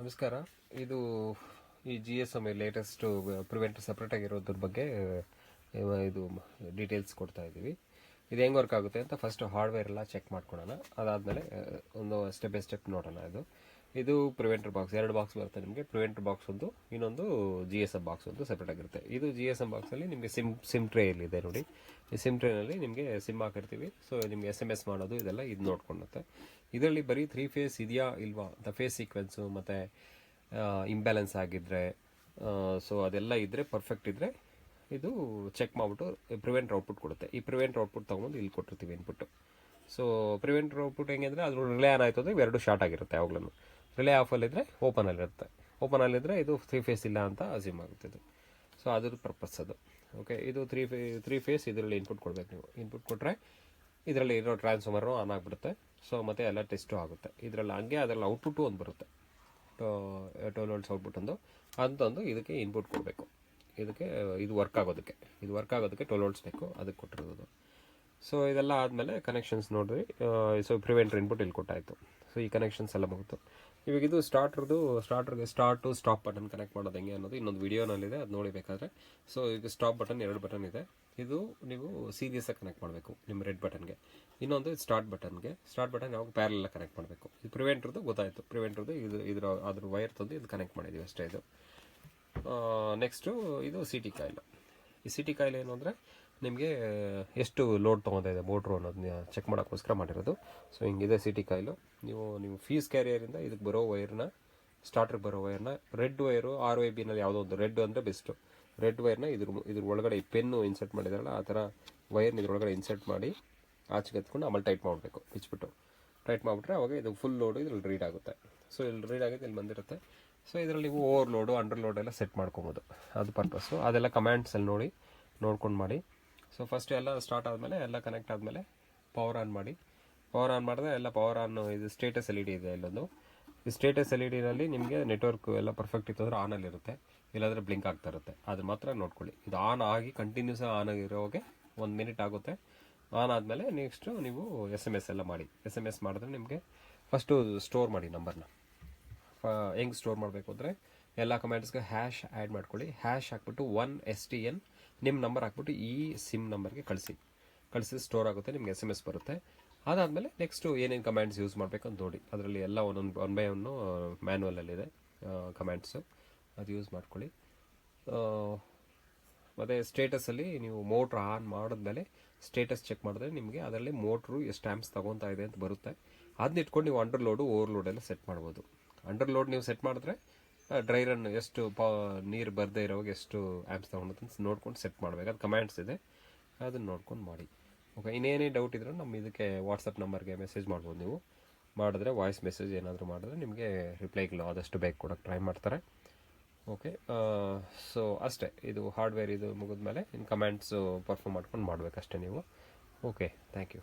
ನಮಸ್ಕಾರ. ಇದು ಈ GSM ಲೇಟೆಸ್ಟ್ ಪ್ರಿವೆಂಟರ್ ಸಪ್ರೇಟ್ ಆಗಿರೋದ್ರ ಬಗ್ಗೆ ಇದು ಡೀಟೇಲ್ಸ್ ಕೊಡ್ತಾ ಇದ್ದೀವಿ. ಇದು ಹೆಂಗೆ ವರ್ಕ್ ಆಗುತ್ತೆ ಅಂತ ಫಸ್ಟ್ ಹಾರ್ಡ್ವೇರ್ ಎಲ್ಲ ಚೆಕ್ ಮಾಡ್ಕೊಳ್ಳೋಣ. ಅದಾದಮೇಲೆ ಒಂದು ಸ್ಟೆಪ್ ಬೈ ಸ್ಟೆಪ್ ನೋಡೋಣ. ಇದು ಪ್ರಿವೆಂಟರ್ ಬಾಕ್ಸ್, 2 ಬಾಕ್ಸ್ ಬರುತ್ತೆ ನಿಮಗೆ. ಪ್ರಿವೆಂಟರ್ ಬಾಕ್ಸ್ ಒಂದು, ಇನ್ನೊಂದು GSM ಬಾಕ್ಸ್ ಒಂದು ಸಪ್ರೇಟ್ ಆಗಿರುತ್ತೆ. ಇದು GSM ಬಾಕ್ಸಲ್ಲಿ ನಿಮಗೆ ಸಿಮ್ ಟ್ರೇ ಇದೆ ನೋಡಿ. ಈ ಸಿಮ್ ಟ್ರೇನಲ್ಲಿ ನಿಮಗೆ ಸಿಮ್ ಹಾಕಿರ್ತೀವಿ. ಸೊ ನಿಮಗೆ SMS ಮಾಡೋದು ಇದೆಲ್ಲ ಇದು ನೋಡ್ಕೊಳ್ಳುತ್ತೆ. ಇದರಲ್ಲಿ ಬರೀ 3 ಫೇಸ್ ಇದೆಯಾ ಇಲ್ವಾ ಅಂತ ಫೇಸ್ ಸೀಕ್ವೆನ್ಸು ಮತ್ತು ಇಂಬ್ಯಾಲೆನ್ಸ್ ಆಗಿದ್ದರೆ, ಸೊ ಅದೆಲ್ಲ ಇದ್ದರೆ ಪರ್ಫೆಕ್ಟ್ ಇದ್ದರೆ ಇದು ಚೆಕ್ ಮಾಡಿಬಿಟ್ಟು ಪ್ರಿವೆಂಟರ್ ಔಟ್ಪುಟ್ ಕೊಡುತ್ತೆ. ಈ ಪ್ರಿವೆಂಟರ್ ಔಟ್ಪುಟ್ ತೊಗೊಂಡು ಇಲ್ಲಿ ಕೊಟ್ಟಿರ್ತೀವಿ ಇನ್ಪುಟ್ಟು. ಸೊ ಪ್ರಿವೆಂಟರ್ ಔಟ್ಪುಟ್ ಹೆಂಗೆ ಅಂದರೆ ಅದು ರಿಲೇ ಆನ್ ಆಯಿತು ಅಂದರೆ ಇವೆರಡು ಶಾರ್ಟ್ ಆಗಿರುತ್ತೆ. ಯಾವಾಗಲೂ ರಿಲೇ ಆಫಲ್ಲಿದ್ದರೆ ಓಪನಲ್ಲಿರುತ್ತೆ. ಓಪನಲ್ಲಿದ್ದರೆ ಇದು 3 ಫೇಸ್ ಇಲ್ಲ ಅಂತ ಅಸ್ಯೂಮ್ ಆಗುತ್ತೆ ಇದು. ಸೊ ಅದ್ರ ಪರ್ಪಸ್ ಅದು. ಓಕೆ, ಇದು 3 ಫೇಸ್ ಇದರಲ್ಲಿ ಇನ್ಪುಟ್ ಕೊಡಬೇಕು. ನೀವು ಇನ್ಪುಟ್ ಕೊಟ್ಟರೆ ಇದರಲ್ಲಿ ಇರೋ ಟ್ರಾನ್ಸ್ಫಾರ್ಮರು ಆನ್ ಆಗಿಬಿಡುತ್ತೆ. ಸೊ ಮತ್ತು ಎಲ್ಲ ಟೆಸ್ಟು ಆಗುತ್ತೆ ಇದರಲ್ಲಿ. ಹಂಗೆ ಅದರಲ್ಲಿ ಔಟ್ಪುಟ್ಟು ಒಂದು ಬರುತ್ತೆ, 12 ವೋಲ್ಟ್ಸ್ ಔಟ್ಪುಟ್ ಅಂತಂದು ಇದಕ್ಕೆ ಇನ್ಪುಟ್ ಕೊಡಬೇಕು. ಇದಕ್ಕೆ ಇದು ವರ್ಕ್ ಆಗೋದಕ್ಕೆ 12 ವೋಲ್ಟ್ಸ್ ಬೇಕು, ಅದಕ್ಕೆ ಕೊಟ್ಟಿರೋದು. ಸೊ ಇದೆಲ್ಲ ಆದಮೇಲೆ ಕನೆಕ್ಷನ್ಸ್ ನೋಡ್ರಿ. ಸೊ ಪ್ರಿವೆಂಟರ್ ಇನ್ಪುಟ್ ಇಲ್ಲಿ ಕೊಟ್ಟಾಯಿತು. ಸೊ ಈ ಕನೆಕ್ಷನ್ಸ್ ಎಲ್ಲ ಮುಗಿತು. ಇವಾಗ ಇದು ಸ್ಟಾರ್ಟರ್ಗೆ ಸ್ಟಾರ್ಟು ಸ್ಟಾಪ್ ಬಟನ್ ಕನೆಕ್ಟ್ ಮಾಡೋದು ಹೆಂಗೆ ಅನ್ನೋದು ಇನ್ನೊಂದು ವಿಡಿಯೋನಲ್ಲಿದೆ, ಅದು ನೋಡಿ ಬೇಕಾದರೆ. ಸೊ ಈಗ ಸ್ಟಾಪ್ ಬಟನ್ 2 ಬಟನ್ ಇದೆ. ಇದು ನೀವು ಸೀರಿಯಸ್ಸಾಗಿ ಕನೆಕ್ಟ್ ಮಾಡಬೇಕು ನಿಮ್ಮ ರೆಡ್ ಬಟನ್ಗೆ. ಇನ್ನೊಂದು ಸ್ಟಾರ್ಟ್ ಬಟನ್ ಯಾವಾಗ ಪ್ಯಾರಲ್ ಕನೆಕ್ಟ್ ಮಾಡಬೇಕು. ಇದು ಪ್ರಿವೆಂಟರ್ದು ಗೊತ್ತಾಯಿತು. ಪ್ರಿವೆಂಟರ್ದು ಅದ್ರ ವೈರ್ ತಂದು ಇದು ಕನೆಕ್ಟ್ ಮಾಡಿದ್ದೀವಿ ಅಷ್ಟೇ. ಇದು ನೆಕ್ಸ್ಟು ಇದು CT ಕಾಯಿಲ್. ಈ CT ಕಾಯಿಲ್ ಏನು ಅಂದರೆ ನಿಮಗೆ ಎಷ್ಟು ಲೋಡ್ ತೊಗೊತಾ ಇದೆ ಮೋಟ್ರು ಅನ್ನೋದನ್ನ ಚೆಕ್ ಮಾಡೋಕ್ಕೋಸ್ಕರ ಮಾಡಿರೋದು. ಸೊ ಹಿಂಗಿದೆ CT ಕಾಯಿಲು. ನೀವು ಫೀಸ್ ಕ್ಯಾರಿಯರಿಂದ ಇದಕ್ಕೆ ಬರೋ ವೈರ್ನ, ಸ್ಟಾರ್ಟ್ರಿಗೆ ಬರೋ ವೈರ್ನ, ರೆಡ್ ವೈರು RYBನಲ್ಲಿ ಯಾವುದೋ ಒಂದು ರೆಡ್ ಅಂದರೆ ಬೆಸ್ಟು. ರೆಡ್ ವೈರ್ನ ಇದ್ರ ಒಳಗಡೆ ಈ ಪೆನ್ನು ಇನ್ಸರ್ಟ್ ಮಾಡಿದಾರಲ್ಲ ಆ ಥರ ವೈರ್ನ ಇದ್ರೊಳಗಡೆ ಇನ್ಸರ್ಟ್ ಮಾಡಿ ಆಚೆಗೆ ಎತ್ಕೊಂಡು ಆಮೇಲೆ ಟೈಟ್ ಮಾಡಬೇಕು. ಬಿಚ್ಬಿಟ್ಟು ಟೈಟ್ ಮಾಡಿಬಿಟ್ರೆ ಅವಾಗ ಇದು ಫುಲ್ ಲೋಡು ಇದ್ರಲ್ಲಿ ರೀಡ್ ಆಗುತ್ತೆ. ಸೊ ಇಲ್ಲಿ ರೀಡ್ ಆಗಿದೆ, ಇಲ್ಲಿ ಬಂದಿರುತ್ತೆ. ಸೊ ಇದರಲ್ಲಿ ನೀವು ಓವರ್ ಲೋಡು, ಅಂಡರ್ ಲೋಡ್ ಎಲ್ಲ ಸೆಟ್ ಮಾಡ್ಕೊಬೋದು. ಅದು ಪರ್ಪಸ್ಸು. ಅದೆಲ್ಲ ಕಮ್ಯಾಂಡ್ಸಲ್ಲಿ ನೋಡ್ಕೊಂಡು ಮಾಡಿ. ಸೊ ಫಸ್ಟ್ ಎಲ್ಲ ಸ್ಟಾರ್ಟ್ ಆದಮೇಲೆ ಎಲ್ಲ ಕನೆಕ್ಟ್ ಆದಮೇಲೆ ಪವರ್ ಆನ್ ಮಾಡಿ. ಪವರ್ ಆನ್ ಮಾಡಿದ್ರೆ ಎಲ್ಲ ಪವರ್ ಆನ್. ಇದು ಸ್ಟೇಟಸ್ LED ಇದೆ ಇಲ್ಲೊಂದು. ಈ ಸ್ಟೇಟಸ್ LEDನಲ್ಲಿ ನಿಮಗೆ ನೆಟ್ವರ್ಕ್ ಎಲ್ಲ ಪರ್ಫೆಕ್ಟ್ ಇತ್ತು ಅಂದರೆ ಆನಲ್ಲಿರುತ್ತೆ, ಇಲ್ಲಾಂದರೆ ಬ್ಲಿಂಕ್ ಆಗ್ತಾ ಇರುತ್ತೆ. ಅದು ಮಾತ್ರ ನೋಡ್ಕೊಳ್ಳಿ. ಇದು ಆನ್ ಆಗಿ ಕಂಟಿನ್ಯೂಸ್ ಆನ್ ಆಗಿರೋಗೆ 1 ಮಿನಿಟ್ ಆಗುತ್ತೆ. ಆನ್ ಆದಮೇಲೆ ನೆಕ್ಸ್ಟು ನೀವು SMS ಎಲ್ಲ ಮಾಡಿ. SMS ಮಾಡಿದ್ರೆ ನಿಮಗೆ ಫಸ್ಟು ಸ್ಟೋರ್ ಮಾಡಿ ನಂಬರ್ನ. ಹೆಂಗೆ ಸ್ಟೋರ್ ಮಾಡಬೇಕು ಅಂದರೆ ಎಲ್ಲ ಕಮೆಂಟ್ಸ್ಗೆ ಹ್ಯಾಶ್ ಆ್ಯಡ್ ಮಾಡ್ಕೊಳ್ಳಿ. ಹ್ಯಾಶ್ ಹಾಕ್ಬಿಟ್ಟು 1STN ನಿಮ್ಮ ನಂಬರ್ ಹಾಕ್ಬಿಟ್ಟು ಈ ಸಿಮ್ ನಂಬರ್ಗೆ ಕಳಿಸಿ ಸ್ಟೋರ್ ಆಗುತ್ತೆ. ನಿಮ್ಗೆ SMS ಬರುತ್ತೆ. ಅದಾದಮೇಲೆ ನೆಕ್ಸ್ಟು ಏನೇನು ಕಮ್ಯಾಂಡ್ಸ್ ಯೂಸ್ ಮಾಡಬೇಕು ಅಂತ ನೋಡಿ. ಅದರಲ್ಲಿ ಎಲ್ಲ ಒಂದೊಂದು 1 ಬೈ 1 ಮ್ಯಾನ್ಯಲಲ್ಲಿದೆ ಕಮ್ಯಾಂಡ್ಸು, ಅದು ಯೂಸ್ ಮಾಡ್ಕೊಳ್ಳಿ. ಮತ್ತು ಸ್ಟೇಟಸಲ್ಲಿ ನೀವು ಮೋಟ್ರ್ ಆನ್ ಮಾಡಿದ್ಮೇಲೆ ಸ್ಟೇಟಸ್ ಚೆಕ್ ಮಾಡಿದ್ರೆ ನಿಮಗೆ ಅದರಲ್ಲಿ ಮೋಟ್ರು ಎಷ್ಟು ಆ್ಯಂಪ್ಸ್ ತೊಗೊತಾ ಇದೆ ಅಂತ ಬರುತ್ತೆ. ಅದನ್ನ ಇಟ್ಕೊಂಡು ನೀವು ಅಂಡರ್ ಲೋಡು ಓವರ್ ಲೋಡ್ ಎಲ್ಲ ಸೆಟ್ ಮಾಡ್ಬೋದು. ಅಂಡರ್ ಲೋಡ್ ನೀವು ಸೆಟ್ ಮಾಡಿದ್ರೆ ಡ್ರೈ ರನ್ ಎಷ್ಟು ನೀರು ಬರದೇ ಇರೋವಾಗ ಎಷ್ಟು ಆ್ಯಪ್ಸ್ ತೊಗೊಂಡು ನೋಡ್ಕೊಂಡು ಸೆಟ್ ಮಾಡಬೇಕು. ಅದು ಕಮ್ಯಾಂಡ್ಸ್ ಇದೆ, ಅದನ್ನು ನೋಡ್ಕೊಂಡು ಮಾಡಿ. ಓಕೆ, ಇನ್ನೇನೇ ಡೌಟ್ ಇದ್ರೂ ನಮ್ಮ ಇದಕ್ಕೆ ವಾಟ್ಸಪ್ ನಂಬರ್ಗೆ ಮೆಸೇಜ್ ಮಾಡ್ಬೋದು. ನೀವು ಮಾಡಿದ್ರೆ ವಾಯ್ಸ್ ಮೆಸೇಜ್ ಏನಾದರೂ ಮಾಡಿದ್ರೆ ನಿಮಗೆ ರಿಪ್ಲೈಗಳು ಆದಷ್ಟು ಬೇಗ ಕೊಡೋಕ್ಕೆ ಟ್ರೈ ಮಾಡ್ತಾರೆ. ಓಕೆ, ಸೊ ಅಷ್ಟೇ. ಇದು ಹಾರ್ಡ್ವೇರ್ ಇದು ಮುಗಿದ್ಮೇಲೆ ಇನ್ನು ಕಮ್ಯಾಂಡ್ಸು ಪರ್ಫಾರ್ಮ್ ಮಾಡ್ಕೊಂಡು ಮಾಡಬೇಕಷ್ಟೇ ನೀವು. Okay, thank you.